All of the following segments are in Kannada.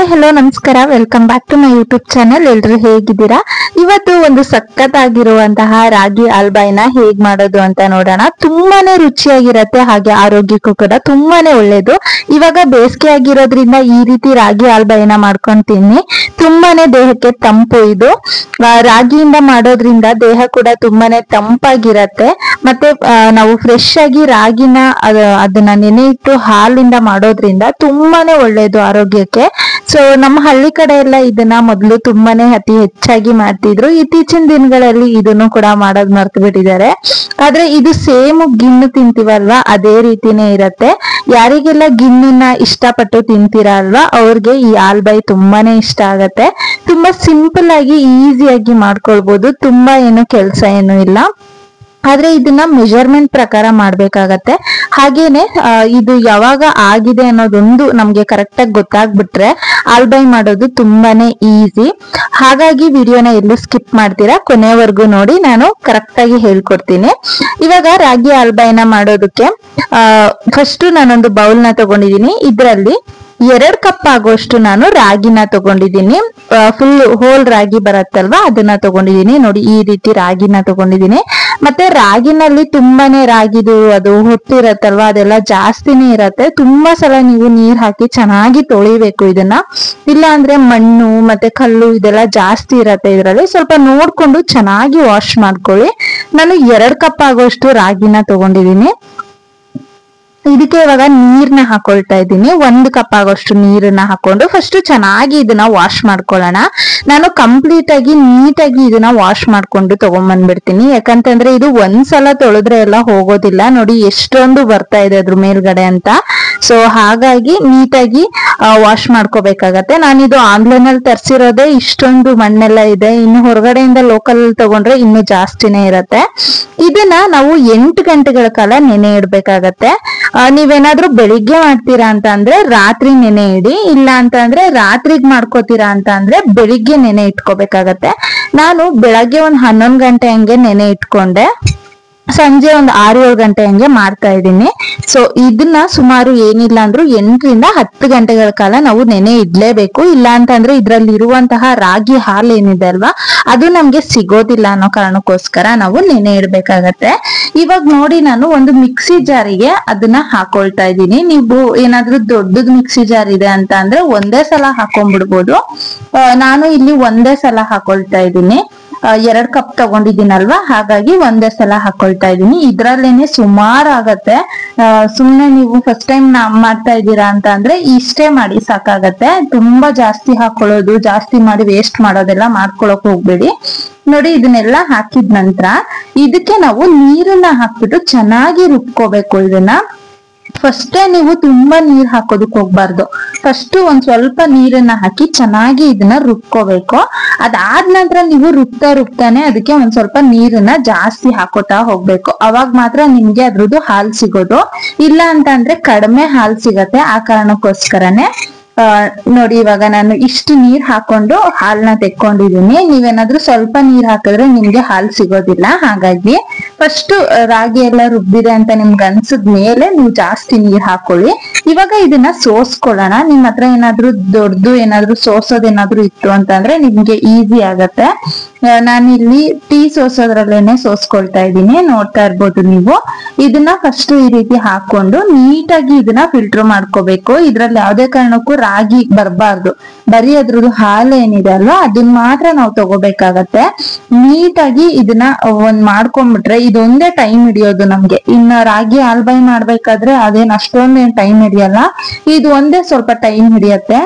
ಹಾಯ್ ಹಲೋ ನಮಸ್ಕಾರ, welcome back to my YouTube channel. ಎಲ್ರು ಹೇಗಿದ್ದೀರಾ? ಇವತ್ತು ಒಂದು ಸಖತ್ತಾಗಿರುವಂತಹ ರಾಗಿ ಆಲ್ಬಾಯ್ನ ಹೇಗ್ ಮಾಡೋದು ಅಂತ ನೋಡೋಣ. ತುಂಬಾನೇ ರುಚಿಯಾಗಿರತ್ತೆ, ಹಾಗೆ ಆರೋಗ್ಯಕ್ಕೂ ಕೂಡ ತುಂಬಾನೇ ಒಳ್ಳೇದು. ಇವಾಗ ಬೇಸಿಗೆ ಆಗಿರೋದ್ರಿಂದ ಈ ರೀತಿ ರಾಗಿ ಆಲ್ಬಾಯ್ನ ಮಾಡ್ಕೊಂಡು ತಿನ್ನಿ, ತುಂಬಾನೇ ದೇಹಕ್ಕೆ ತಂಪು. ಇದು ರಾಗಿಯಿಂದ ಮಾಡೋದ್ರಿಂದ ದೇಹ ಕೂಡ ತುಂಬಾನೇ ತಂಪಾಗಿರತ್ತೆ. ಮತ್ತೆ ನಾವು ಫ್ರೆಶ್ ಆಗಿ ರಾಗಿನ ಅದನ್ನ ನೆನೆ ಇಟ್ಟು ಹಾಲಿಂದ ಮಾಡೋದ್ರಿಂದ ತುಂಬಾನೇ ಒಳ್ಳೇದು ಆರೋಗ್ಯಕ್ಕೆ. ಸೊ ನಮ್ಮ ಹಳ್ಳಿ ಕಡೆ ಎಲ್ಲ ಇದನ್ನ ಮೊದಲು ತುಂಬಾನೇ ಅತಿ ಹೆಚ್ಚಾಗಿ ಮಾಡ್ತಿದ್ರು. ಇತ್ತೀಚಿನ ದಿನಗಳಲ್ಲಿ ಇದನ್ನು ಕೂಡ ಮಾಡೋದ್ ಮರ್ತು ಬಿಟ್ಟಿದ್ದಾರೆ. ಆದ್ರೆ ಇದು ಸೇಮ್ ಗಿಣ್ಣು ತಿಂತೀವಲ್ವಾ, ಅದೇ ರೀತಿನೇ ಇರತ್ತೆ. ಯಾರಿಗೆಲ್ಲ ಗಿಣ್ಣನ್ನ ಇಷ್ಟಪಟ್ಟು ತಿಂತೀರಾ ಅಲ್ವಾ, ಅವ್ರಿಗೆ ಈ ಆಲ್ಬಾಯ್ ತುಂಬಾನೇ ಇಷ್ಟ ಆಗತ್ತೆ. ತುಂಬಾ ಸಿಂಪಲ್ ಆಗಿ ಈಸಿಯಾಗಿ ಮಾಡ್ಕೊಳ್ಬಹುದು, ತುಂಬಾ ಏನು ಕೆಲಸ ಏನು ಇಲ್ಲ. ಆದ್ರೆ ಇದನ್ನ ಮೆಜರ್ಮೆಂಟ್ ಪ್ರಕಾರ ಮಾಡ್ಬೇಕಾಗತ್ತೆ. ಹಾಗೇನೆ ಇದು ಯಾವಾಗ ಆಗಿದೆ ಅನ್ನೋದೊಂದು ನಮ್ಗೆ ಕರೆಕ್ಟ್ ಆಗಿ ಗೊತ್ತಾಗ್ಬಿಟ್ರೆ ಆಲ್ಬಾಯ್ ಮಾಡೋದು ತುಂಬಾನೇ ಈಸಿ. ಹಾಗಾಗಿ ವಿಡಿಯೋನ ಎಲ್ಲೂ ಸ್ಕಿಪ್ ಮಾಡ್ತೀರಾ, ಕೊನೆವರೆಗೂ ನೋಡಿ, ನಾನು ಕರೆಕ್ಟ್ ಆಗಿ ಹೇಳ್ಕೊಡ್ತೀನಿ. ಇವಾಗ ರಾಗಿ ಆಲ್ಬಾಯ್ನ ಮಾಡೋದಕ್ಕೆ ಫಸ್ಟ್ ನಾನೊಂದು ಬೌಲ್ನ ತಗೊಂಡಿದೀನಿ. ಇದರಲ್ಲಿ 2 ಕಪ್ ಆಗುವಷ್ಟು ನಾನು ರಾಗಿನ ತಗೊಂಡಿದ್ದೀನಿ. ಫುಲ್ ಹೋಲ್ ರಾಗಿ ಬರತ್ತಲ್ವಾ, ಅದನ್ನ ತಗೊಂಡಿದ್ದೀನಿ. ನೋಡಿ, ಈ ರೀತಿ ರಾಗಿನ ತಗೊಂಡಿದ್ದೀನಿ. ಮತ್ತೆ ರಾಗಿನಲ್ಲಿ ತುಂಬಾನೇ ರಾಗಿದು ಅದು ಹೊಟ್ಟಿರತ್ತಲ್ವಾ, ಅದೆಲ್ಲ ಜಾಸ್ತಿನೇ ಇರತ್ತೆ. ತುಂಬಾ ಸಲ ನೀವು ನೀರ್ ಹಾಕಿ ಚೆನ್ನಾಗಿ ತೊಳಿಬೇಕು ಇದನ್ನ, ಇಲ್ಲ ಅಂದ್ರೆ ಮಣ್ಣು ಮತ್ತೆ ಕಲ್ಲು ಇದೆಲ್ಲ ಜಾಸ್ತಿ ಇರತ್ತೆ ಇದರಲ್ಲಿ. ಸ್ವಲ್ಪ ನೋಡ್ಕೊಂಡು ಚೆನ್ನಾಗಿ ವಾಶ್ ಮಾಡ್ಕೊಳ್ಳಿ. ನಾನು 2 ಕಪ್ ಆಗುವಷ್ಟು ರಾಗಿನ ತಗೊಂಡಿದ್ದೀನಿ. ಇದಕ್ಕೆ ಇವಾಗ ನೀರ್ನ ಹಾಕೊಳ್ತಾ ಇದ್ದೀನಿ. 1 ಕಪ್ ಆಗೋಷ್ಟು ನೀರನ್ನ ಹಾಕೊಂಡು ಫಸ್ಟ್ ಚೆನ್ನಾಗಿ ಇದನ್ನ ವಾಶ್ ಮಾಡ್ಕೊಳ್ಳೋಣ. ನಾನು ಕಂಪ್ಲೀಟ್ ಆಗಿ ನೀಟಾಗಿ ಇದನ್ನ ವಾಶ್ ಮಾಡ್ಕೊಂಡು ತಗೊಂಡ್ಬಂದ್ಬಿಡ್ತೀನಿ. ಯಾಕಂತಂದ್ರೆ ಇದು ಒಂದ್ಸಲ ತೊಳೆದ್ರೆ ಎಲ್ಲ ಹೋಗೋದಿಲ್ಲ. ನೋಡಿ ಎಷ್ಟೊಂದು ಬರ್ತಾ ಇದೆ ಅದ್ರ ಮೇಲ್ಗಡೆ ಅಂತ. ಸೊ ಹಾಗಾಗಿ ನೀಟಾಗಿ ವಾಶ್ ಮಾಡ್ಕೋಬೇಕಾಗತ್ತೆ. ನಾನಿದು ಆನ್ಲೈನ್ ಅಲ್ಲಿ ತರಿಸಿರೋದೇ, ಇಷ್ಟೊಂದು ಮಣ್ಣೆಲ್ಲ ಇದೆ. ಇನ್ನು ಹೊರಗಡೆಯಿಂದ ಲೋಕಲ್ ತಗೊಂಡ್ರೆ ಇನ್ನು ಜಾಸ್ತಿನೇ ಇರತ್ತೆ. ಇದನ್ನ ನಾವು 8 ಗಂಟೆಗಳ ಕಾಲ ನೆನೆ ಇಡ್ಬೇಕಾಗತ್ತೆ. ನೀವೇನಾದ್ರೂ ಬೆಳಿಗ್ಗೆ ಮಾಡ್ತೀರಾ ಅಂತ ಅಂದ್ರೆ ರಾತ್ರಿ ನೆನೆ ಇಡಿ, ಇಲ್ಲ ಅಂತ ಅಂದ್ರೆ ರಾತ್ರಿಗ್ ಮಾಡ್ಕೋತೀರಾ ಅಂತ ಅಂದ್ರೆ ಬೆಳಿಗ್ಗೆ ನೆನೆ ಇಟ್ಕೋಬೇಕಾಗತ್ತೆ. ನಾನು ಬೆಳಗ್ಗೆ ಒಂದು 11 ಗಂಟೆ ಹಂಗೆ ನೆನೆ ಇಟ್ಕೊಂಡೆ, ಸಂಜೆ ಒಂದು 6-7 ಗಂಟೆ ಹಂಗೆ ಮಾಡ್ತಾ ಇದ್ದೀನಿ. ಸೊ ಇದನ್ನ ಸುಮಾರು ಏನಿಲ್ಲ ಅಂದ್ರೂ 8 ರಿಂದ 10 ಗಂಟೆಗಳ ಕಾಲ ನಾವು ನೆನೆ ಇಡ್ಲೇಬೇಕು. ಇಲ್ಲ ಅಂತಂದ್ರೆ ಇದ್ರಲ್ಲಿ ಇರುವಂತಹ ರಾಗಿ ಹಾಲು ಏನಿದೆ ಅಲ್ವಾ, ಅದು ನಮ್ಗೆ ಸಿಗೋದಿಲ್ಲ ಅನ್ನೋ ಕಾರಣಕ್ಕೋಸ್ಕರ ನಾವು ನೆನೆ ಇಡ್ಬೇಕಾಗತ್ತೆ. ಇವಾಗ ನೋಡಿ, ನಾನು ಒಂದು ಮಿಕ್ಸಿ ಜಾರಿಗೆ ಅದನ್ನ ಹಾಕೊಳ್ತಾ ಇದ್ದೀನಿ. ನೀವು ಏನಾದ್ರೂ ದೊಡ್ಡದ್ ಮಿಕ್ಸಿ ಜಾರ್ ಇದೆ ಅಂತ ಅಂದ್ರೆ ಒಂದೇ ಸಲ ಹಾಕೊಂಡ್ಬಿಡ್ಬೋದು. ನಾನು ಇಲ್ಲಿ ಒಂದೇ ಸಲ ಹಾಕೊಳ್ತಾ ಇದ್ದೀನಿ. 2 ಕಪ್ ತಗೊಂಡಿದ್ದೀನಲ್ವಾ, ಹಾಗಾಗಿ ಒಂದೇ ಸಲ ಹಾಕೊಳ್ತಾ ಇದ್ದೀನಿ. ಇದ್ರಲ್ಲೇನೆ ಸುಮಾರು ಆಗತ್ತೆ. ಸುಮ್ನೆ ನೀವು ಫಸ್ಟ್ ಟೈಮ್ ಮಾಡ್ತಾ ಇದ್ದೀರಾ ಅಂತ ಅಂದ್ರೆ ಇಷ್ಟೇ ಮಾಡಿ ಸಾಕಾಗತ್ತೆ. ತುಂಬಾ ಜಾಸ್ತಿ ಹಾಕೊಳ್ಳೋದು, ಜಾಸ್ತಿ ಮಾಡಿ ವೇಸ್ಟ್ ಮಾಡೋದೆಲ್ಲ ಮಾಡ್ಕೊಳಕ್ ಹೋಗ್ಬೇಡಿ. ನೋಡಿ, ಇದನ್ನೆಲ್ಲ ಹಾಕಿದ ನಂತರ ಇದಕ್ಕೆ ನಾವು ನೀರನ್ನ ಹಾಕ್ಬಿಟ್ಟು ಚೆನ್ನಾಗಿ ರುಬ್ಕೋಬೇಕು. ಇದನ್ನ ಫಸ್ಟೇ ನೀವು ತುಂಬಾ ನೀರ್ ಹಾಕೋದಕ್ ಹೋಗ್ಬಾರ್ದು. ಫಸ್ಟ್ ಒಂದ್ ಸ್ವಲ್ಪ ನೀರನ್ನ ಹಾಕಿ ಚೆನ್ನಾಗಿ ಇದನ್ನ ರುಬ್ಕೋಬೇಕು. ಅದಾದ ನಂತರ ನೀವು ರುಬ್ತಾನೆ ಅದಕ್ಕೆ ಒಂದ್ ಸ್ವಲ್ಪ ನೀರನ್ನ ಜಾಸ್ತಿ ಹಾಕೋತಾ ಹೋಗ್ಬೇಕು. ಅವಾಗ ಮಾತ್ರ ನಿಮ್ಗೆ ಅದ್ರದ್ದು ಹಾಲ್ ಸಿಗೋದು. ಇಲ್ಲ ಅಂತ ಅಂದ್ರೆ ಕಡಿಮೆ ಹಾಲ್ ಸಿಗತ್ತೆ. ಆ ಕಾರಣಕ್ಕೋಸ್ಕರನೇ ನೋಡಿ, ಇವಾಗ ನಾನು ಇಷ್ಟು ನೀರ್ ಹಾಕೊಂಡು ಹಾಲ್ನ ತೆಕ್ಕೊಂಡಿದೀನಿ. ನೀವೇನಾದ್ರೂ ಸ್ವಲ್ಪ ನೀರ್ ಹಾಕಿದ್ರೆ ನಿಮ್ಗೆ ಹಾಲ್ ಸಿಗೋದಿಲ್ಲ. ಹಾಗಾಗಿ ಫಸ್ಟ್ ರಾಗಿ ಎಲ್ಲ ರುಬ್ಬಿದೆ ಅಂತ ನಿಮ್ಗೆ ಅನ್ಸದ್ ಮೇಲೆ ನೀವು ಜಾಸ್ತಿ ನೀರ್ ಹಾಕೊಳ್ಳಿ. ಇವಾಗ ಇದನ್ನ ಸೋಸ್ಕೊಳ್ಳೋಣ. ನಿಮ್ ಹತ್ರ ಏನಾದ್ರೂ ದೊಡ್ಡದು ಏನಾದ್ರೂ ಸೋಸೋದೇನಾದ್ರೂ ಇತ್ತು ಅಂತಂದ್ರೆ ನಿಮ್ಗೆ ಈಸಿ ಆಗತ್ತೆ. ನಾನಿಲ್ಲಿ ಟೀ ಸೋಸೋದ್ರಲ್ಲೇನೆ ಸೋಸ್ಕೊಳ್ತಾ ಇದ್ದೀನಿ, ನೋಡ್ತಾ ಇರ್ಬೋದು ನೀವು. ಇದನ್ನ ಫಸ್ಟ್ ಈ ರೀತಿ ಹಾಕೊಂಡು ನೀಟಾಗಿ ಇದನ್ನ ಫಿಲ್ಟರ್ ಮಾಡ್ಕೋಬೇಕು. ಇದ್ರಲ್ಲಿ ಯಾವ್ದೇ ಕಾರಣಕ್ಕೂ ರಾಗಿ ಬರ್ಬಾರ್ದು, ಬರೀ ಅದ್ರದ್ದು ಹಾಲು ಏನಿದೆ ಅಲ್ವಾ ಅದನ್ನ ಮಾತ್ರ ನಾವು ತಗೋಬೇಕಾಗತ್ತೆ. ನೀಟಾಗಿ ಇದನ್ನ ಮಾಡ್ಕೊಂಡ್ಬಿಟ್ರೆ ಇದೊಂದೇ ಟೈಮ್ ಹಿಡಿಯೋದು ನಮ್ಗೆ. ಇನ್ನ ರಾಗಿ ಆಲ್ಬಾಯ್ ಮಾಡ್ಬೇಕಾದ್ರೆ ಅದೇನ್ ಅಷ್ಟೊಂದೇನ್ ಟೈಮ್ ಹಿಡಿಯಲ್ಲ, ಇದು ಒಂದೇ ಸ್ವಲ್ಪ ಟೈಮ್ ಹಿಡಿಯತ್ತೆ.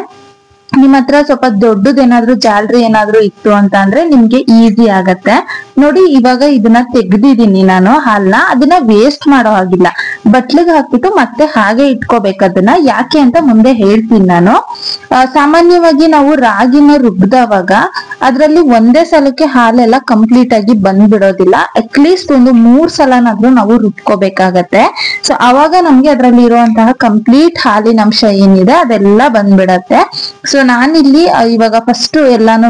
ನಿಮ್ ಹತ್ರ ಸ್ವಲ್ಪ ದೊಡ್ಡದೇನಾದ್ರೂ ಜಾಲರಿ ಏನಾದ್ರೂ ಇತ್ತು ಅಂತ ಅಂದ್ರೆ ನಿಮ್ಗೆ ಈಸಿ ಆಗತ್ತೆ. ನೋಡಿ, ಇವಾಗ ಇದನ್ನ ತೆಗ್ದಿದೀನಿ ನಾನು ಹಾಲ್ನ. ಅದನ್ನ ವೇಸ್ಟ್ ಮಾಡೋ ಹಾಗಿಲ್ಲ, ಬಟ್ಲಿಗೆ ಹಾಕ್ಬಿಟ್ಟು ಮತ್ತೆ ಹಾಗೆ ಇಟ್ಕೋಬೇಕು. ಅದನ್ನ ಯಾಕೆ ಅಂತ ಮುಂದೆ ಹೇಳ್ತೀನಿ ನಾನು. ಸಾಮಾನ್ಯವಾಗಿ ನಾವು ರಾಗಿನ ರುಬ್ಬಿದವಾಗ ಅದ್ರಲ್ಲಿ ಒಂದೇ ಸಲಕ್ಕೆ ಹಾಲೆಲ್ಲ ಕಂಪ್ಲೀಟ್ ಆಗಿ ಬಂದ್ಬಿಡೋದಿಲ್ಲ. ಅಟ್ಲೀಸ್ಟ್ ಒಂದು 3 ಸಲನಾದ್ರೂ ನಾವು ರುಬ್ಕೋಬೇಕಾಗತ್ತೆ. ಸೊ ಅವಾಗ ನಮ್ಗೆ ಅದ್ರಲ್ಲಿ ಇರುವಂತಹ ಕಂಪ್ಲೀಟ್ ಹಾಲಿನ ಅಂಶ ಏನಿದೆ ಅದೆಲ್ಲ ಬಂದ್ಬಿಡತ್ತೆ. ಸೊ ನಾನಿಲ್ಲಿ ಇವಾಗ ಫಸ್ಟ್ ಎಲ್ಲಾನು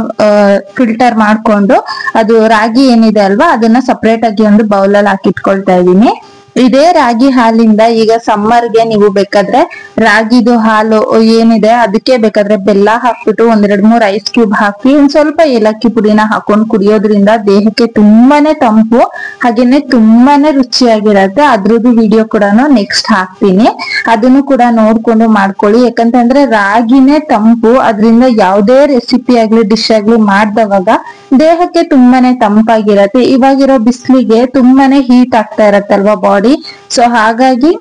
ಫಿಲ್ಟರ್ ಮಾಡ್ಕೊಂಡು ಅದು ರಾಗಿ ಏನಿದೆ ಅಲ್ವಾ ಅದನ್ನ ಸಪರೇಟ್ ಆಗಿ ಒಂದು ಬೌಲಲ್ಲಿ ಹಾಕಿಟ್ಕೊಳ್ತಾ ಇದ್ದೀನಿ. ಇದೇ ರಾಗಿ ಹಾಲಿಂದ ಈಗ ಸಮ್ಮರ್ಗೆ ನೀವು ಬೇಕಾದ್ರೆ ರಾಗಿದು ಹಾಲು ಏನಿದೆ ಅದಕ್ಕೆ ಬೇಕಾದ್ರೆ ಬೆಲ್ಲ ಹಾಕ್ಬಿಟ್ಟು 1-2-3 ಐಸ್ ಕ್ಯೂಬ್ ಹಾಕಿ ಒಂದ್ ಸ್ವಲ್ಪ ಏಲಕ್ಕಿ ಪುಡಿನ ಹಾಕೊಂಡು ಕುಡಿಯೋದ್ರಿಂದ ದೇಹಕ್ಕೆ ತುಂಬಾನೇ ತಂಪು, ಹಾಗೇನೆ ತುಂಬಾನೇ ರುಚಿಯಾಗಿರತ್ತೆ. ಅದ್ರದ್ದು ವಿಡಿಯೋ ಕೂಡ ನೆಕ್ಸ್ಟ್ ಹಾಕ್ತೀನಿ, ಅದನ್ನು ಕೂಡ ನೋಡ್ಕೊಂಡು ಮಾಡ್ಕೊಳ್ಳಿ. ಯಾಕಂತಂದ್ರೆ ರಾಗಿನೇ ತಂಪು, ಅದ್ರಿಂದ ಯಾವುದೇ ರೆಸಿಪಿ ಆಗ್ಲಿ ಡಿಶ್ ಆಗ್ಲಿ ಮಾಡ್ದವಾಗ ದೇಹಕ್ಕೆ ತುಂಬಾನೇ ತಂಪಾಗಿರತ್ತೆ. ಇವಾಗಿರೋ ಬಿಸಿಲಿಗೆ ತುಂಬಾನೇ ಹೀಟ್ ಆಗ್ತಾ ಇರತ್ತಲ್ವಾ ಬಾಡಿ, ಸೊ ಹಾಗಾಗಿ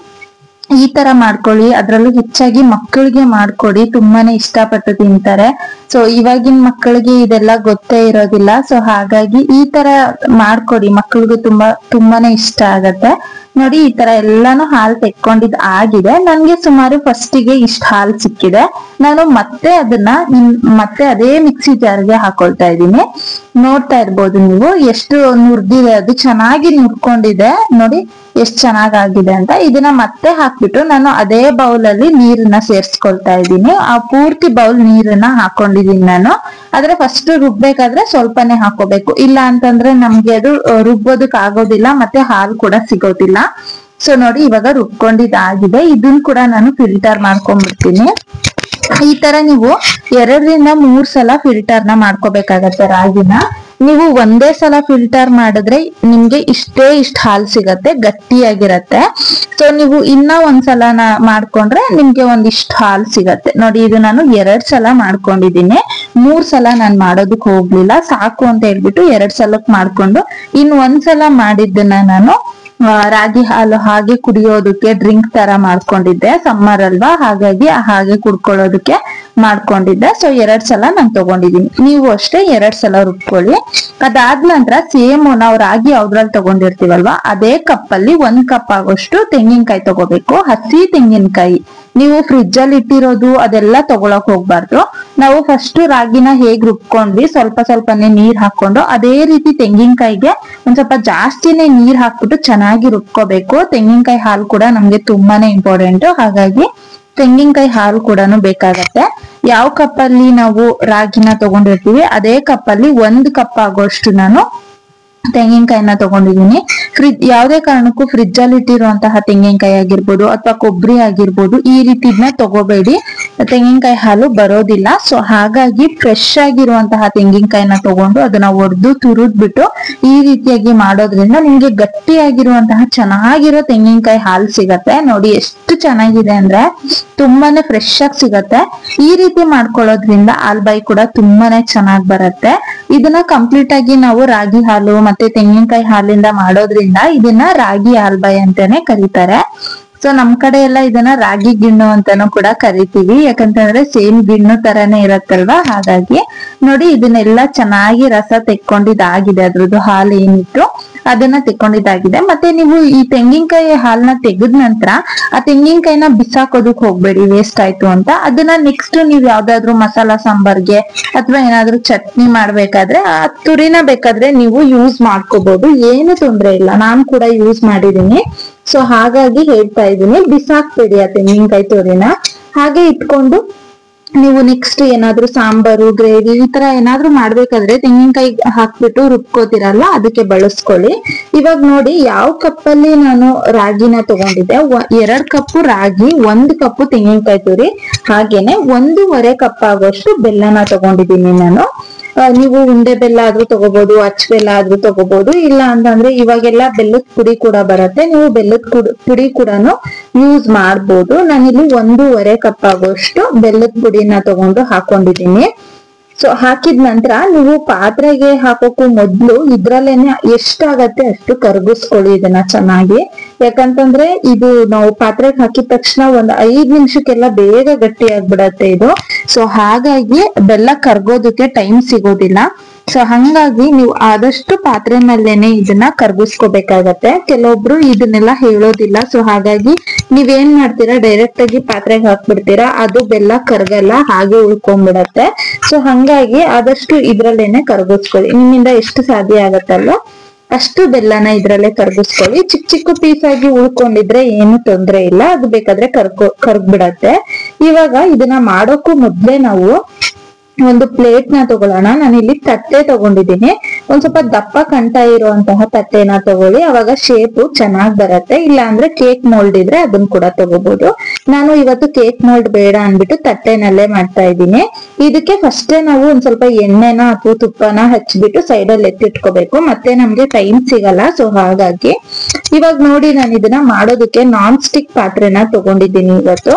ಈ ತರ ಮಾಡ್ಕೊಳ್ಳಿ. ಅದ್ರಲ್ಲೂ ಹೆಚ್ಚಾಗಿ ಮಕ್ಕಳಿಗೆ ಮಾಡ್ಕೊಡಿ, ತುಂಬಾನೇ ಇಷ್ಟಪಟ್ಟು ತಿಂತಾರೆ. ಸೊ ಇವಾಗಿನ ಮಕ್ಕಳಿಗೆ ಇದೆಲ್ಲ ಗೊತ್ತೇ ಇರೋದಿಲ್ಲ, ಸೊ ಹಾಗಾಗಿ ಈ ತರ ಮಾಡ್ಕೊಡಿ, ಮಕ್ಕಳಿಗೂ ತುಂಬಾನೇ ಇಷ್ಟ ಆಗತ್ತೆ. ನೋಡಿ ಈ ತರ ಎಲ್ಲಾನು ಹಾಲು ತೆಕ್ಕೊಂಡಿದ್ ಆಗಿದೆ. ನನ್ಗೆ ಸುಮಾರು ಫಸ್ಟಿಗೆ ಇಷ್ಟ ಹಾಲು ಸಿಕ್ಕಿದೆ. ನಾನು ಮತ್ತೆ ಅದೇ ಮಿಕ್ಸಿ ಜಾರ್ಗೆ ಹಾಕೊಳ್ತಾ ಇದ್ದೀನಿ. ನೋಡ್ತಾ ಇರ್ಬೋದು ನೀವು ಎಷ್ಟು ನುರ್ದಿದೆ, ಅದು ಚೆನ್ನಾಗಿ ನುರ್ಕೊಂಡಿದೆ. ನೋಡಿ ಎಷ್ಟ್ ಚೆನ್ನಾಗಾಗಿದೆ ಅಂತ. ಇದನ್ನ ಮತ್ತೆ ಹಾಕ್ಬಿಟ್ಟು ನಾನು ಅದೇ ಬೌಲಲ್ಲಿ ನೀರನ್ನ ಸೇರ್ಸ್ಕೊಳ್ತಾ ಇದ್ದೀನಿ. ಆ ಪೂರ್ತಿ ಬೌಲ್ ನೀರನ್ನ ಹಾಕೊಂಡಿದೀನಿ ನಾನು. ಆದ್ರೆ ಫಸ್ಟ್ ರುಬ್ಬೇಕಾದ್ರೆ ಸ್ವಲ್ಪನೇ ಹಾಕೋಬೇಕು, ಇಲ್ಲ ಅಂತಂದ್ರೆ ನಮ್ಗೆ ಅದು ರುಬ್ಬೋದಕ್ ಆಗೋದಿಲ್ಲ, ಮತ್ತೆ ಹಾಲು ಕೂಡ ಸಿಗೋದಿಲ್ಲ. ಸೊ ನೋಡಿ ಇವಾಗ ರುಬ್ಕೊಂಡಿದ್ದಾಗಿದೆ. ಇದನ್ನ ಕೂಡ ನಾನು ಫಿಲ್ಟರ್ ಮಾಡ್ಕೊಂಡ್ಬಿಡ್ತೀನಿ. ಈ ತರ ನೀವು 2-3 ಸಲ ಫಿಲ್ಟರ್ನ ಮಾಡ್ಕೋಬೇಕಾಗತ್ತೆ ರಾಗಿನ. ನೀವು ಒಂದೇ ಸಲ ಫಿಲ್ಟರ್ ಮಾಡಿದ್ರೆ ನಿಮ್ಗೆ ಇಷ್ಟ ಹಾಲು ಸಿಗತ್ತೆ, ಗಟ್ಟಿಯಾಗಿರತ್ತೆ. ಸೊ ನೀವು ಇನ್ನ ಒಂದ್ಸಲ ಮಾಡ್ಕೊಂಡ್ರೆ ನಿಮ್ಗೆ ಒಂದಿಷ್ಟು ಹಾಲು ಸಿಗತ್ತೆ. ನೋಡಿ ಇದು ನಾನು 2 ಸಲ ಮಾಡ್ಕೊಂಡಿದೀನಿ, 3 ಸಲ ನಾನು ಮಾಡೋದಕ್ ಹೋಗ್ಲಿಲ್ಲ, ಸಾಕು ಅಂತ ಹೇಳ್ಬಿಟ್ಟು 2 ಸಲಕ್ ಮಾಡ್ಕೊಂಡು ಇನ್ ಒಂದ್ಸಲ ಮಾಡಿದ್ದನ್ನ ನಾನು ರಾಗಿ ಹಾಲು ಹಾಗೆ ಕುಡಿಯೋದಕ್ಕೆ ಡ್ರಿಂಕ್ ತರ ಮಾಡ್ಕೊಂಡಿದ್ದೆ. ಸಮ್ಮರ್ ಅಲ್ವಾ, ಹಾಗಾಗಿ ಹಾಗೆ ಕುಡ್ಕೊಳ್ಳೋದಕ್ಕೆ ಮಾಡ್ಕೊಂಡಿದ್ದೆ. ಸೊ 2 ಸಲ ನಾನು ತಗೊಂಡಿದೀನಿ. ನೀವು ಅಷ್ಟೇ 2 ಸಲ ರುಬ್ಕೊಳ್ಳಿ. ಅದಾದ ನಂತರ ಸೇಮ್ ನಾವು ರಾಗಿ ಯಾವ್ದ್ರಲ್ಲಿ ತಗೊಂಡಿರ್ತೀವಲ್ವಾ ಅದೇ ಕಪ್ಪಲ್ಲಿ 1 ಕಪ್ ಆಗೋಷ್ಟು ತೆಂಗಿನಕಾಯಿ ತಗೋಬೇಕು. ಹಸಿ ತೆಂಗಿನಕಾಯಿ. ನೀವು ಫ್ರಿಜ್ ಅಲ್ಲಿ ಇಟ್ಟಿರೋದು ಅದೆಲ್ಲ ತಗೊಳಕ್ ಹೋಗ್ಬಾರ್ದು. ನಾವು ಫಸ್ಟ್ ರಾಗಿನ ಹೇಗ್ ರುಬ್ಕೊಂಡ್ವಿ, ಸ್ವಲ್ಪನೇ ನೀರ್ ಹಾಕೊಂಡು ಅದೇ ರೀತಿ ತೆಂಗಿನಕಾಯಿಗೆ ಒಂದ್ ಸ್ವಲ್ಪ ಜಾಸ್ತಿನೇ ನೀರ್ ಹಾಕ್ಬಿಟ್ಟು ಚೆನ್ನಾಗಿ ರುಬ್ಕೋಬೇಕು. ತೆಂಗಿನಕಾಯಿ ಹಾಲು ಕೂಡ ನಮ್ಗೆ ತುಂಬಾನೇ ಇಂಪಾರ್ಟೆಂಟ್, ಹಾಗಾಗಿ ತೆಂಗಿನಕಾಯಿ ಹಾಲು ಕೂಡ ಬೇಕಾಗತ್ತೆ. ಯಾವ ಕಪ್ಪಲ್ಲಿ ನಾವು ರಾಗಿನ ತಗೊಂಡಿರ್ತೀವಿ ಅದೇ ಕಪ್ಪಲ್ಲಿ 1 ಕಪ್ ಆಗೋಷ್ಟು ನಾನು ತೆಂಗಿನಕಾಯಿನ ತಗೊಂಡಿದೀನಿ. ಯಾವ್ದೇ ಕಾರಣಕ್ಕೂ ಫ್ರಿಜ್ ಅಲ್ಲಿ ಇಟ್ಟಿರುವಂತಹ ತೆಂಗಿನಕಾಯಿ ಆಗಿರ್ಬೋದು ಅಥವಾ ಕೊಬ್ಬರಿ ಆಗಿರ್ಬೋದು, ಈ ರೀತಿನ ತಗೋಬೇಡಿ, ತೆಂಗಿನಕಾಯಿ ಹಾಲು ಬರೋದಿಲ್ಲ. ಸೊ ಹಾಗಾಗಿ ಫ್ರೆಶ್ ಆಗಿರುವಂತಹ ತೆಂಗಿನಕಾಯಿನ ತಗೊಂಡು ಅದನ್ನ ಒಡೆದು ತುರಿದ್ಬಿಟ್ಟು ಈ ರೀತಿಯಾಗಿ ಮಾಡೋದ್ರಿಂದ ನಿಮ್ಗೆ ಗಟ್ಟಿಯಾಗಿರುವಂತಹ ಚೆನ್ನಾಗಿರೋ ತೆಂಗಿನಕಾಯಿ ಹಾಲು ಸಿಗತ್ತೆ. ನೋಡಿ ಎಷ್ಟು ಚೆನ್ನಾಗಿದೆ ಅಂದ್ರೆ ತುಂಬಾನೇ ಫ್ರೆಶ್ ಆಗಿ ಸಿಗತ್ತೆ. ಈ ರೀತಿ ಮಾಡ್ಕೊಳ್ಳೋದ್ರಿಂದ ಹಾಲ್ಬಾಯಿ ಕೂಡ ತುಂಬಾನೇ ಚೆನ್ನಾಗ್ ಬರತ್ತೆ. ಇದನ್ನ ಕಂಪ್ಲೀಟ್ ಆಗಿ ನಾವು ರಾಗಿ ಹಾಲು ಮತ್ತೆ ತೆಂಗಿನಕಾಯಿ ಹಾಲಿಂದ ಮಾಡೋದ್ರಿಂದ ಇದನ್ನ ರಾಗಿ ಹಾಲ್ಬಾಯಿ ಅಂತಾನೆ ಕರೀತಾರೆ. ಸೊ ನಮ್ ಕಡೆ ಎಲ್ಲ ಇದನ್ನ ರಾಗಿ ಗಿಣ್ಣು ಅಂತಾನು ಕೂಡ ಕರಿತೀವಿ, ಯಾಕಂತಂದ್ರೆ ಸೇಮ್ ಗಿಣ್ಣು ತರಾನೇ ಇರತ್ತಲ್ವಾ, ಹಾಗಾಗಿ. ನೋಡಿ ಇದನ್ನೆಲ್ಲ ಚೆನ್ನಾಗಿ ರಸ ತೆಕ್ಕೊಂಡಿದ್ದಾಗಿದೆ, ಅದ್ರದ್ದು ಹಾಲು ಏನಿತ್ತು ಅದನ್ನ ತೆಕ್ಕೊಂಡಿದ್ದಾಗಿದೆ. ಮತ್ತೆ ನೀವು ಈ ತೆಂಗಿನಕಾಯಿ ಹಾಲನ್ನ ತೆಗೆದ ನಂತರ ಆ ತೆಂಗಿನಕಾಯಿನ ಬಿಸಾಕೋದಕ್ ಹೋಗ್ಬೇಡಿ, ವೇಸ್ಟ್ ಆಯ್ತು ಅಂತ. ಅದನ್ನ ನೆಕ್ಸ್ಟ್ ನೀವ್ ಯಾವ್ದಾದ್ರು ಮಸಾಲಾ ಸಾಂಬಾರ್ಗೆ ಅಥವಾ ಏನಾದ್ರು ಚಟ್ನಿ ಮಾಡ್ಬೇಕಾದ್ರೆ ಆ ತುರಿನ ಬೇಕಾದ್ರೆ ನೀವು ಯೂಸ್ ಮಾಡ್ಕೋಬಹುದು, ಏನು ತೊಂದ್ರೆ ಇಲ್ಲ. ನಾನ್ ಕೂಡ ಯೂಸ್ ಮಾಡಿದೀನಿ. ಸೊ ಹಾಗಾಗಿ ಹೇಳ್ತಾ ಇದೀನಿ, ಬಿಸಾಕ್ಬೇಡಿ ಆ ತೆಂಗಿನಕಾಯಿ ತುರಿನ. ಹಾಗೆ ಇಟ್ಕೊಂಡು ನೀವು ನೆಕ್ಸ್ಟ್ ಏನಾದ್ರು ಸಾಂಬಾರು, ಗ್ರೇವಿ ಈ ತರ ಏನಾದ್ರು ಮಾಡ್ಬೇಕಾದ್ರೆ ತೆಂಗಿನಕಾಯಿ ಹಾಕ್ಬಿಟ್ಟು ರುಬ್ಕೋತಿರಲ್ಲ, ಅದಕ್ಕೆ ಬಳಸ್ಕೊಳ್ಳಿ. ಇವಾಗ ನೋಡಿ ಯಾವ ಕಪ್ಪಲ್ಲಿ ನಾನು ರಾಗಿನ ತಗೊಂಡಿದ್ದೆ, 2 ಕಪ್ಪು ರಾಗಿ, 1 ಕಪ್ಪು ತೆಂಗಿನಕಾಯಿ ತುರಿ, ಹಾಗೇನೆ 1.5 ಕಪ್ ಆಗೋಷ್ಟು ಬೆಲ್ಲನ ತಗೊಂಡಿದ್ದೀನಿ ನಾನು. ನೀವು ಉಂಡೆ ಬೆಲ್ಲ ಆದ್ರೂ ತಗೋಬಹುದು, ಅಚ್ಚ ಬೆಲ್ಲ ಆದ್ರೂ ತಗೋಬಹುದು, ಇಲ್ಲ ಅಂತಂದ್ರೆ ಇವಾಗೆಲ್ಲ ಬೆಲ್ಲದ ಪುಡಿ ಕೂಡ ಬರತ್ತೆ, ನೀವು ಬೆಲ್ಲದ ಪುಡಿ ಕೂಡ ಯೂಸ್ ಮಾಡ್ಬೋದು. ನಾನಿಲ್ಲಿ 1.5 ಕಪ್ ಆಗೋಷ್ಟು ಬೆಲ್ಲದ ಪುಡಿನ ತಗೊಂಡು ಹಾಕೊಂಡಿದೀನಿ. ಸೊ ಹಾಕಿದ ನಂತರ ನೀವು ಪಾತ್ರೆಗೆ ಹಾಕೋಕ್ಕೂ ಮೊದ್ಲು ಇದ್ರಲ್ಲೇನೆ ಎಷ್ಟಾಗತ್ತೆ ಅಷ್ಟು ಕರ್ಗಿಸ್ಕೊಳ್ಳಿ ಇದನ್ನ ಚೆನ್ನಾಗಿ. ಯಾಕಂತಂದ್ರೆ ಇದು ನಾವು ಪಾತ್ರೆಗೆ ಹಾಕಿದ ತಕ್ಷಣ 5 ನಿಮಿಷಕ್ಕೆಲ್ಲ ಬೇಗ ಗಟ್ಟಿ ಆಗ್ಬಿಡತ್ತೆ ಇದು. ಸೊ ಹಾಗಾಗಿ ಬೆಲ್ಲ ಕರ್ಗೋದಕ್ಕೆ ಟೈಮ್ ಸಿಗೋದಿಲ್ಲ. ಸೊ ಹಂಗಾಗಿ ನೀವು ಆದಷ್ಟು ಪಾತ್ರೆ ಮೇಲೇನೆ ಇದನ್ನ ಕರ್ಗಿಸ್ಕೋಬೇಕಾಗತ್ತೆ. ಕೆಲವೊಬ್ರು ಇದನ್ನೆಲ್ಲ ಹೇಳೋದಿಲ್ಲ. ಸೊ ಹಾಗಾಗಿ ನೀವೇನ್ ಮಾಡ್ತೀರಾ, ಡೈರೆಕ್ಟ್ ಆಗಿ ಪಾತ್ರೆಗೆ ಹಾಕ್ಬಿಡ್ತೀರಾ, ಅದು ಬೆಲ್ಲ ಕರ್ಗಲ್ಲ, ಹಾಗೆ ಉಳ್ಕೊಂಡ್ಬಿಡತ್ತೆ. ಸೊ ಹಂಗಾಗಿ ಆದಷ್ಟು ಇದ್ರಲ್ಲೇನೆ ಕರ್ಗಿಸ್ಕೊಳ್ಳಿ. ನಿಮ್ಮಿಂದ ಎಷ್ಟು ಸಾಧ್ಯ ಆಗತ್ತಲ್ವ ಅಷ್ಟು ಬೆಲ್ಲನ ಇದ್ರಲ್ಲೇ ಕರ್ಗಿಸ್ಕೊಳ್ಳಿ. ಚಿಕ್ಕ ಪೀಸ್ ಆಗಿ ಉಳ್ಕೊಂಡಿದ್ರೆ ಏನು ತೊಂದ್ರೆ ಇಲ್ಲ, ಅದು ಬೇಕಾದ್ರೆ ಕರ್ಗ್ಬಿಡತ್ತೆ. ಇವಾಗ ಇದನ್ನ ಮಾಡೋಕ್ಕೂ ಮೊದ್ಲೇ ನಾವು ಒಂದು ಪ್ಲೇಟ್ ನ ತಗೊಳ್ಳೋಣ. ನಾನಿಲ್ಲಿ ತಟ್ಟೆ ತಗೊಂಡಿದ್ದೀನಿ. ಒಂದ್ ಸ್ವಲ್ಪ ದಪ್ಪ ಕಂಠ ಇರುವಂತಹ ತಟ್ಟೆನ ತಗೊಳ್ಳಿ, ಅವಾಗ ಶೇಪ್ ಚೆನ್ನಾಗ್ ಬರತ್ತೆ. ಇಲ್ಲ ಅಂದ್ರೆ ಕೇಕ್ ಮೋಲ್ಡ್ ಇದ್ರೆ ಅದನ್ನ ಕೂಡ ತಗೋಬಹುದು. ನಾನು ಇವತ್ತು ಕೇಕ್ ಮೋಲ್ಡ್ ಬೇಡ ಅನ್ಬಿಟ್ಟು ತಟ್ಟೆನಲ್ಲೇ ಮಾಡ್ತಾ ಇದ್ದೀನಿ. ಇದಕ್ಕೆ ಫಸ್ಟ್ ನಾವು ಒಂದ್ ಸ್ವಲ್ಪ ಎಣ್ಣೆನ ಅಥವಾ ತುಪ್ಪನ ಹಚ್ಬಿಟ್ಟು ಸೈಡ್ ಅಲ್ಲಿ ಎತ್ತಿಟ್ಕೋಬೇಕು, ಮತ್ತೆ ನಮ್ಗೆ ಟೈಮ್ ಸಿಗಲ್ಲ. ಸೊ ಹಾಗಾಗಿ ಇವಾಗ ನೋಡಿ ನಾನು ಇದನ್ನ ಮಾಡೋದಕ್ಕೆ ನಾನ್ ಸ್ಟಿಕ್ ಪಾತ್ರೆನ ತಗೊಂಡಿದ್ದೀನಿ ಇವತ್ತು.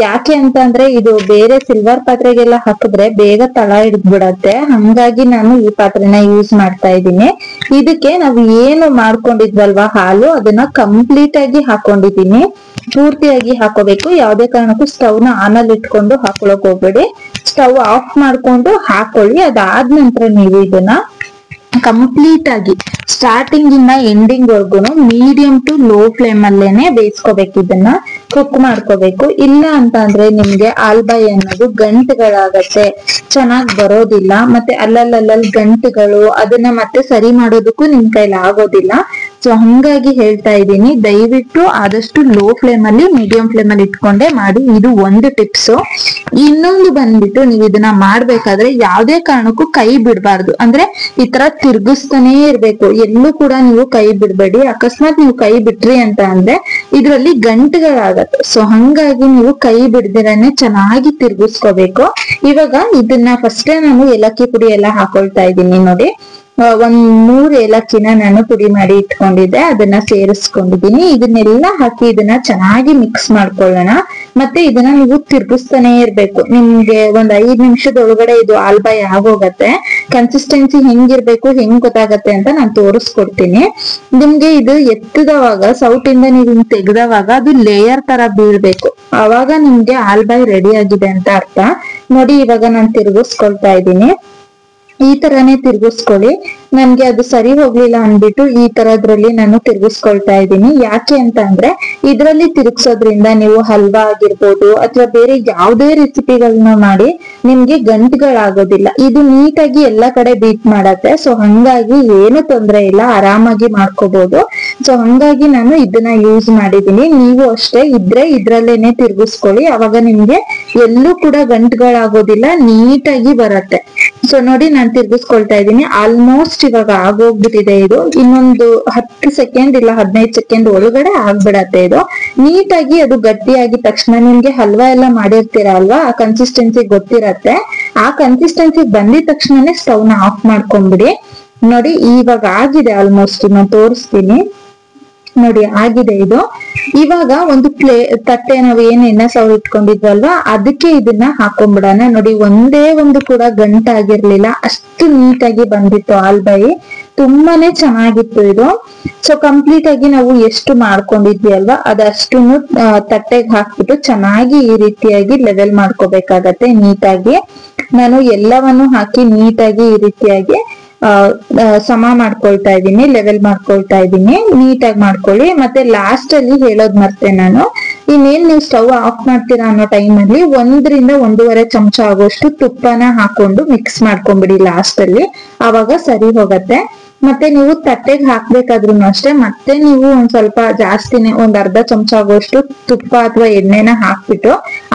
ಯಾಕೆ ಅಂತ ಅಂದ್ರೆ ಇದು ಬೇರೆ ಸಿಲ್ವರ್ ಪಾತ್ರೆಗೆಲ್ಲ ಹಾಕಿದ್ರೆ ಬೇಗ ತಳ ಹಿಡಿದ್ಬಿಡತ್ತೆ, ಹಂಗಾಗಿ ನಾನು ಈ ಪಾತ್ರೆನ ಯೂಸ್ ಮಾಡ್ತಾ ಇದ್ದೀನಿ. ಇದಕ್ಕೆ ನಾವು ಏನು ಮಾಡ್ಕೊಂಡಿದ್ವಲ್ವಾ ಹಾಲು, ಅದನ್ನ ಕಂಪ್ಲೀಟ್ ಆಗಿ ಹಾಕೊಂಡಿದ್ದೀನಿ. ಪೂರ್ತಿಯಾಗಿ ಹಾಕೋಬೇಕು. ಯಾವ್ದೇ ಕಾರಣಕ್ಕೂ ಸ್ಟವ್ ನ ಆನ್ ಅಲ್ಲಿ ಇಟ್ಕೊಂಡು ಹಾಕೊಳಕ್ ಹೋಗ್ಬೇಡಿ. ಸ್ಟವ್ ಆಫ್ ಮಾಡ್ಕೊಂಡು ಹಾಕೊಳ್ಳಿ. ಅದಾದ ನಂತರ ನೀವು ಇದನ್ನ ಕಂಪ್ಲೀಟ್ ಆಗಿ ಸ್ಟಾರ್ಟಿಂಗ್ ಇಂದ ಎಂಡಿಂಗ್ ವರ್ಗುನು ಮೀಡಿಯಂ ಟು ಲೋ ಫ್ಲೇಮ್ ಅಲ್ಲೇನೆ ಬೇಯಿಸ್ಕೋಬೇಕು, ಇದನ್ನ ಕುಕ್ ಮಾಡ್ಕೋಬೇಕು. ಇಲ್ಲ ಅಂತ ಅಂದ್ರೆ ನಿಮ್ಗೆ ಆಲ್ಬಾಯಿ ಅನ್ನೋದು ಗಂಟುಗಳಾಗತ್ತೆ, ಚೆನ್ನಾಗ್ ಬರೋದಿಲ್ಲ. ಮತ್ತೆ ಅಲ್ಲಲ್ಲಿ ಗಂಟುಗಳು, ಅದನ್ನ ಮತ್ತೆ ಸರಿ ಮಾಡೋದಕ್ಕೂ ನಿಮ್ ಕೈಲಿ ಆಗೋದಿಲ್ಲ. ಸೊ ಹಂಗಾಗಿ ಹೇಳ್ತಾ ಇದ್ದೀನಿ, ದಯವಿಟ್ಟು ಆದಷ್ಟು ಲೋ ಫ್ಲೇಮ್ ಅಲ್ಲಿ ಮೀಡಿಯಂ ಫ್ಲೇಮ್ ಅಲ್ಲಿ ಇಟ್ಕೊಂಡೆ ಮಾಡಿ. ಇದು ಒಂದು ಟಿಪ್ಸ್. ಇನ್ನೊಂದು ಬಂದ್ಬಿಟ್ಟು ನೀವು ಇದನ್ನ ಮಾಡ್ಬೇಕಾದ್ರೆ ಯಾವ್ದೇ ಕಾರಣಕ್ಕೂ ಕೈ ಬಿಡ್ಬಾರ್ದು. ಅಂದ್ರೆ ಈ ತರ ತಿರ್ಗಿಸ್ತಾನೆ ಇರ್ಬೇಕು, ಎಲ್ಲೂ ಕೂಡ ನೀವು ಕೈ ಬಿಡ್ಬೇಡಿ. ಅಕಸ್ಮಾತ್ ನೀವು ಕೈ ಬಿಟ್ರಿ ಅಂತ ಅಂದ್ರೆ ಇದ್ರಲ್ಲಿ ಗಂಟುಗಳಾಗತ್ತೆ. ಸೊ ಹಂಗಾಗಿ ನೀವು ಕೈ ಬಿಡ್ದಿರನೆ ಚೆನ್ನಾಗಿ ತಿರ್ಗಿಸ್ಕೋಬೇಕು. ಇವಾಗ ಇದನ್ನ ಫಸ್ಟ್ ನಾನು ಏಲಕ್ಕಿ ಪುಡಿ ಎಲ್ಲ ಹಾಕೊಳ್ತಾ ಇದ್ದೀನಿ ನೋಡಿ. ಒಂದ್ 3 ಏಲಕ್ಕಿನ ನಾನು ಪುಡಿ ಮಾಡಿ ಇಟ್ಕೊಂಡಿದ್ದೆ, ಅದನ್ನ ಸೇರಿಸ್ಕೊಂಡಿದ್ದೀನಿ. ಇದನ್ನೆಲ್ಲ ಹಾಕಿ ಇದನ್ನ ಚೆನ್ನಾಗಿ ಮಿಕ್ಸ್ ಮಾಡ್ಕೊಳ್ಳೋಣ. ಮತ್ತೆ ಇದನ್ನ ನೀವು ತಿರ್ಗಿಸ್ತಾನೆ ಇರ್ಬೇಕು. ನಿಮ್ಗೆ ಒಂದ್ 5 ನಿಮಿಷದೊಳಗಡೆ ಇದು ಆಲ್ಬಾಯಿ ಆಗೋಗತ್ತೆ. ಕನ್ಸಿಸ್ಟೆನ್ಸಿ ಹೆಂಗಿರ್ಬೇಕು, ಹೆಂಗ್ ಗೊತ್ತಾಗತ್ತೆ ಅಂತ ನಾನು ತೋರಿಸ್ಕೊಡ್ತೀನಿ ನಿಮ್ಗೆ. ಇದು ಎತ್ತದವಾಗ ಸೌಟ್ ಇಂದ ನೀವು ತೆಗೆದವಾಗ ಅದು ಲೇಯರ್ ತರ ಬೀಳ್ಬೇಕು, ಅವಾಗ ನಿಮ್ಗೆ ಆಲ್ಬಾಯಿ ರೆಡಿ ಆಗಿದೆ ಅಂತ ಅರ್ಥ. ನೋಡಿ ಇವಾಗ ನಾನು ತಿರ್ಗಿಸ್ಕೊಳ್ತಾ ಇದ್ದೀನಿ. ಈ ತರಾನೇ ತಿರ್ಗಿಸ್ಕೊಳ್ಳಿ. ನನ್ಗೆ ಅದು ಸರಿ ಹೋಗ್ಲಿಲ್ಲ ಅನ್ಬಿಟ್ಟು ಈ ತರದ್ರಲ್ಲಿ ನಾನು ತಿರ್ಗಿಸ್ಕೊಳ್ತಾ ಇದ್ದೀನಿ. ಯಾಕೆ ಅಂತ ಅಂದ್ರೆ ಇದ್ರಲ್ಲಿ ತಿರುಗ್ಸೋದ್ರಿಂದ ನೀವು ಹಲ್ವಾ ಆಗಿರ್ಬೋದು ಅಥವಾ ಬೇರೆ ಯಾವ್ದೇ ರೆಸಿಪಿಗಳನ್ನ ಮಾಡಿ ನಿಮ್ಗೆ ಗಂಟುಗಳಾಗೋದಿಲ್ಲ. ಇದು ನೀಟಾಗಿ ಎಲ್ಲಾ ಕಡೆ ಬೀಟ್ ಮಾಡತ್ತೆ. ಸೊ ಹಂಗಾಗಿ ಏನು ತೊಂದ್ರೆ ಇಲ್ಲ, ಆರಾಮಾಗಿ ಮಾಡ್ಕೋಬಹುದು. ಸೊ ಹಂಗಾಗಿ ನಾನು ಇದನ್ನ ಯೂಸ್ ಮಾಡಿದೀನಿ. ನೀವು ಅಷ್ಟೇ ಇದ್ರೆ ಇದ್ರಲ್ಲೇನೆ ತಿರ್ಗಿಸ್ಕೊಳ್ಳಿ, ಅವಾಗ ನಿಮ್ಗೆ ಎಲ್ಲೂ ಕೂಡ ಗಂಟುಗಳಾಗೋದಿಲ್ಲ, ನೀಟಾಗಿ ಬರತ್ತೆ. ಸೊ ನೋಡಿ ನಾನು ತಿರ್ಗಿಸ್ಕೊಳ್ತಾ ಇದ್ದೀನಿ. ಆಲ್ಮೋಸ್ಟ್ ಇವಾಗ ಆಗೋಗ್ಬಿಟ್ಟಿದೆ ಇದು. ಇನ್ನೊಂದು 10 ಸೆಕೆಂಡ್ ಇಲ್ಲ 15 ಸೆಕೆಂಡ್ ಒಳಗಡೆ ಆಗ್ಬಿಡತ್ತೆ ಇದು. ನೀಟಾಗಿ ಅದು ಗಟ್ಟಿ ಆಗಿದ ತಕ್ಷಣ ನಿಮ್ಗೆ ಹಲ್ವಾ ಎಲ್ಲ ಮಾಡಿರ್ತೀರ ಅಲ್ವಾ, ಆ ಕನ್ಸಿಸ್ಟೆನ್ಸಿ ಗೊತ್ತಿರತ್ತೆ. ಆ ಕನ್ಸಿಸ್ಟೆನ್ಸಿ ಬಂದಿದ ತಕ್ಷಣನೇ ಸ್ಟವ್ ನ ಆಫ್ ಮಾಡ್ಕೊಂಡ್ಬಿಡಿ. ನೋಡಿ ಇವಾಗ ಆಗಿದೆ ಆಲ್ಮೋಸ್ಟ್. ನಾನು ತೋರಿಸ್ತೀನಿ ನೋಡಿ, ಆಗಿದೆ ಇದು. ಇವಾಗ ಒಂದು ತಟ್ಟೆ ನಾವು ಏನ್ ಎಣ್ಣೆ ಸೌರ್ ಇಟ್ಕೊಂಡಿದ್ವಲ್ವಾ, ಅದಕ್ಕೆ ಇದನ್ನ ಹಾಕೊಂಡ್ಬಿಡೋಣ. ನೋಡಿ ಒಂದೇ ಒಂದು ಕೂಡ ಗಂಟಾಗಿರ್ಲಿಲ್ಲ, ಅಷ್ಟು ನೀಟಾಗಿ ಬಂದಿತ್ತು ಆಲ್ಬಾಯಿ. ತುಂಬಾನೇ ಚೆನ್ನಾಗಿತ್ತು ಇದು. ಸೊ ಕಂಪ್ಲೀಟ್ ಆಗಿ ನಾವು ಎಷ್ಟು ಮಾಡ್ಕೊಂಡಿದ್ವಿ ಅಲ್ವಾ, ಅದಷ್ಟನ್ನು ತಟ್ಟೆಗೆ ಹಾಕ್ಬಿಟ್ಟು ಚೆನ್ನಾಗಿ ಈ ರೀತಿಯಾಗಿ ಲೆವೆಲ್ ಮಾಡ್ಕೋಬೇಕಾಗತ್ತೆ. ನೀಟಾಗಿ ನಾನು ಎಲ್ಲವನ್ನು ಹಾಕಿ ನೀಟಾಗಿ ಈ ರೀತಿಯಾಗಿ ಸಮ ಮಾಡ್ಕೊಳ್ತಾ ಇದ್ದೀನಿ, ಲೆವೆಲ್ ಮಾಡ್ಕೊಳ್ತಾ ಇದ್ದೀನಿ. ನೀಟಾಗಿ ಮಾಡ್ಕೊಳ್ಳಿ. ಮತ್ತೆ ಲಾಸ್ಟ್ ಅಲ್ಲಿ ಹೇಳೋದ್ ಮರ್ತೆ ನಾನು, ಇನ್ನೇನ್ ನೀವು ಸ್ಟವ್ ಆಫ್ ಮಾಡ್ತೀರಾ ಅನ್ನೋ ಟೈಮ್ ಅಲ್ಲಿ 1 ರಿಂದ 1.5 ಚಮಚ ಆಗೋಷ್ಟು ತುಪ್ಪನ ಹಾಕೊಂಡು ಮಿಕ್ಸ್ ಮಾಡ್ಕೊಂಡ್ಬಿಡಿ ಲಾಸ್ಟ್ ಅಲ್ಲಿ, ಆವಾಗ ಸರಿ ಹೋಗತ್ತೆ. ಮತ್ತೆ ನೀವು ತಟ್ಟೆಗೆ ಹಾಕ್ಬೇಕಾದ್ರೂ ಅಷ್ಟೇ ಮತ್ತೆ ನೀವು ಒಂದ್ ಸ್ವಲ್ಪ ಜಾಸ್ತಿನೇ ಒಂದ್ ಅರ್ಧ ಚಮಚ ಆಗೋಷ್ಟು ತುಪ್ಪ ಅಥವಾ ಎಣ್ಣೆನ ಹಾಕ್ಬಿಟ್ಟು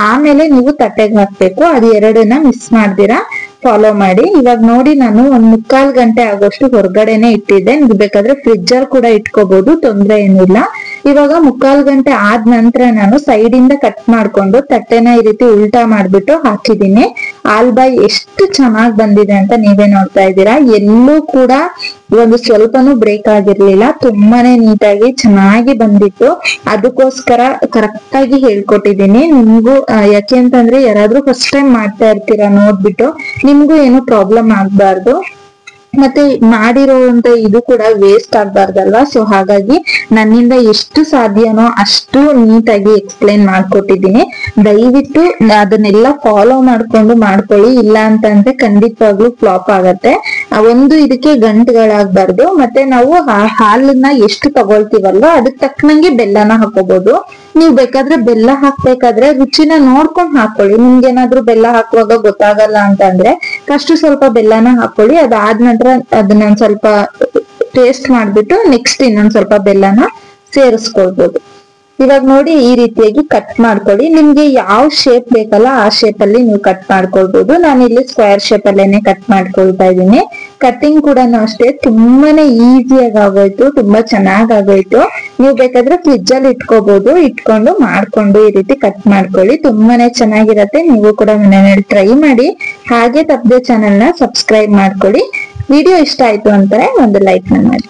ಆಮೇಲೆ ನೀವು ತಟ್ಟೆಗೆ ಹಾಕ್ಬೇಕು. ಅದು ಎರಡನ್ನ ಮಿಸ್ ಮಾಡ್ದಿರಾ ಫಾಲೋ ಮಾಡಿ. ಇವಾಗ ನೋಡಿ ನಾನು 1/4 ಗಂಟೆ ಆಗೋಷ್ಟು ಹೊರಗಡೆನೆ ಇಟ್ಟಿದ್ದೆ. ನೀವು ಬೇಕಾದ್ರೆ ಫ್ರಿಡ್ಜ್ ಅಲ್ಲಿ ಕೂಡ ಇಟ್ಕೋಬಹುದು, ತೊಂದ್ರೆ ಏನಿಲ್ಲ. ಇವಾಗ 1/4 ಗಂಟೆ ಆದ ನಂತರ ನಾನು ಸೈಡ್ ಇಂದ ಕಟ್ ಮಾಡ್ಕೊಂಡು ತಟ್ಟೆನ ಈ ರೀತಿ ಉಲ್ಟಾ ಮಾಡ್ಬಿಟ್ಟು ಹಾಕಿದೀನಿ. ಆಲ್ಬಾಯಿ ಎಷ್ಟು ಚೆನ್ನಾಗ್ ಬಂದಿದೆ ಅಂತ ನೀವೇ ನೋಡ್ತಾ ಇದ್ದೀರಾ. ಎಲ್ಲೂ ಕೂಡ ಒಂದು ಸ್ವಲ್ಪನೂ ಬ್ರೇಕ್ ಆಗಿರ್ಲಿಲ್ಲ, ತುಂಬಾನೇ ನೀಟಾಗಿ ಚೆನ್ನಾಗಿ ಬಂದಿತ್ತು. ಅದಕ್ಕೋಸ್ಕರ ಕರೆಕ್ಟ್ ಆಗಿ ಹೇಳ್ಕೊಟ್ಟಿದ್ದೀನಿ ನಿಮ್ಗೂ. ಯಾಕೆ ಅಂತಂದ್ರೆ ಯಾರಾದ್ರೂ ಫಸ್ಟ್ ಟೈಮ್ ಮಾಡ್ತಾ ಇರ್ತೀರಾ, ನೋಡ್ಬಿಟ್ಟು ನಿಮ್ಗೂ ಏನು ಪ್ರಾಬ್ಲಮ್ ಆಗ್ಬಾರ್ದು. ಮತ್ತೆ ಮಾಡಿರೋಂತ ಇದು ಕೂಡ ವೇಸ್ಟ್ ಆಗ್ಬಾರ್ದಲ್ವಾ. ಸೊ ಹಾಗಾಗಿ ನನ್ನಿಂದ ಎಷ್ಟು ಸಾಧ್ಯನೋ ಅಷ್ಟು ನೀಟಾಗಿ ಎಕ್ಸ್ಪ್ಲೈನ್ ಮಾಡ್ಕೊಟ್ಟಿದ್ದೀನಿ. ದಯವಿಟ್ಟು ಅದನ್ನೆಲ್ಲ ಫಾಲೋ ಮಾಡ್ಕೊಂಡು ಮಾಡ್ಕೊಳ್ಳಿ, ಇಲ್ಲ ಅಂತಂದ್ರೆ ಖಂಡಿತವಾಗ್ಲೂ ಫ್ಲಾಪ್ ಆಗತ್ತೆ. ಒಂದು ಇದಕ್ಕೆ ಗಂಟುಗಳಾಗ್ಬಾರ್ದು. ಮತ್ತೆ ನಾವು ಹಾಲನ್ನ ಎಷ್ಟು ತಗೊಳ್ತೀವಲ್ವಾ ಅದಕ್ಕೆ ತಕ್ಕನಂಗೆ ಬೆಲ್ಲನ ಹಾಕೋಬಹುದು. ನೀವು ಬೇಕಾದ್ರೆ ಬೆಲ್ಲ ಹಾಕ್ಬೇಕಾದ್ರೆ ರುಚಿನ ನೋಡ್ಕೊಂಡ್ ಹಾಕೊಳ್ಳಿ. ನಿಮ್ಗೇನಾದ್ರೂ ಬೆಲ್ಲ ಹಾಕುವಾಗ ಗೊತ್ತಾಗಲ್ಲ ಅಂತ ಅಂದ್ರೆ ಫಸ್ಟ್ ಸ್ವಲ್ಪ ಬೆಲ್ಲನ ಹಾಕೊಳ್ಳಿ. ಅದಾದ ನಂತರ ಅದನ್ನ ಸ್ವಲ್ಪ ಟೇಸ್ಟ್ ಮಾಡ್ಬಿಟ್ಟು ನೆಕ್ಸ್ಟ್ ಇನ್ನೊಂದ್ ಸ್ವಲ್ಪ ಬೆಲ್ಲನ ಸೇರಿಸ್ಕೊಳ್ಬಹುದು. ಇವಾಗ ನೋಡಿ ಈ ರೀತಿಯಾಗಿ ಕಟ್ ಮಾಡ್ಕೊಳ್ಳಿ. ನಿಮ್ಗೆ ಯಾವ ಶೇಪ್ ಬೇಕಲ್ಲ ಆ ಶೇಪ್ ಅಲ್ಲಿ ನೀವು ಕಟ್ ಮಾಡ್ಕೊಳ್ಬಹುದು. ನಾನು ಇಲ್ಲಿ ಸ್ಕ್ವೇರ್ ಶೇಪ್ ಅಲ್ಲೇನೆ ಕಟ್ ಮಾಡ್ಕೊಳ್ತಾ ಇದ್ದೀನಿ. ಕಟ್ಟಿಂಗ್ ಕೂಡ ಅಷ್ಟೇ ತುಂಬಾನೇ ಈಸಿಯಾಗಿ ಆಗೋಯ್ತು, ತುಂಬಾ ಚೆನ್ನಾಗ್ ಆಗೋಯ್ತು. ನೀವು ಬೇಕಾದ್ರೆ ಫ್ರಿಜ್ ಅಲ್ಲಿ ಇಟ್ಕೋಬಹುದು, ಇಟ್ಕೊಂಡು ಮಾಡ್ಕೊಂಡು ಈ ರೀತಿ ಕಟ್ ಮಾಡ್ಕೊಳ್ಳಿ. ತುಂಬಾನೇ ಚೆನ್ನಾಗಿರತ್ತೆ. ನೀವು ಕೂಡ ಮನೆಯಲ್ಲಿ ಟ್ರೈ ಮಾಡಿ. ಹಾಗೆ ತಪ್ಪದೆ ಚಾನೆಲ್ ನ ಸಬ್ಸ್ಕ್ರೈಬ್ ಮಾಡ್ಕೊಳ್ಳಿ. ವಿಡಿಯೋ ಇಷ್ಟ ಆಯ್ತು ಅಂತಾರೆ ಒಂದು ಲೈಕ್ ಮಾಡಿ.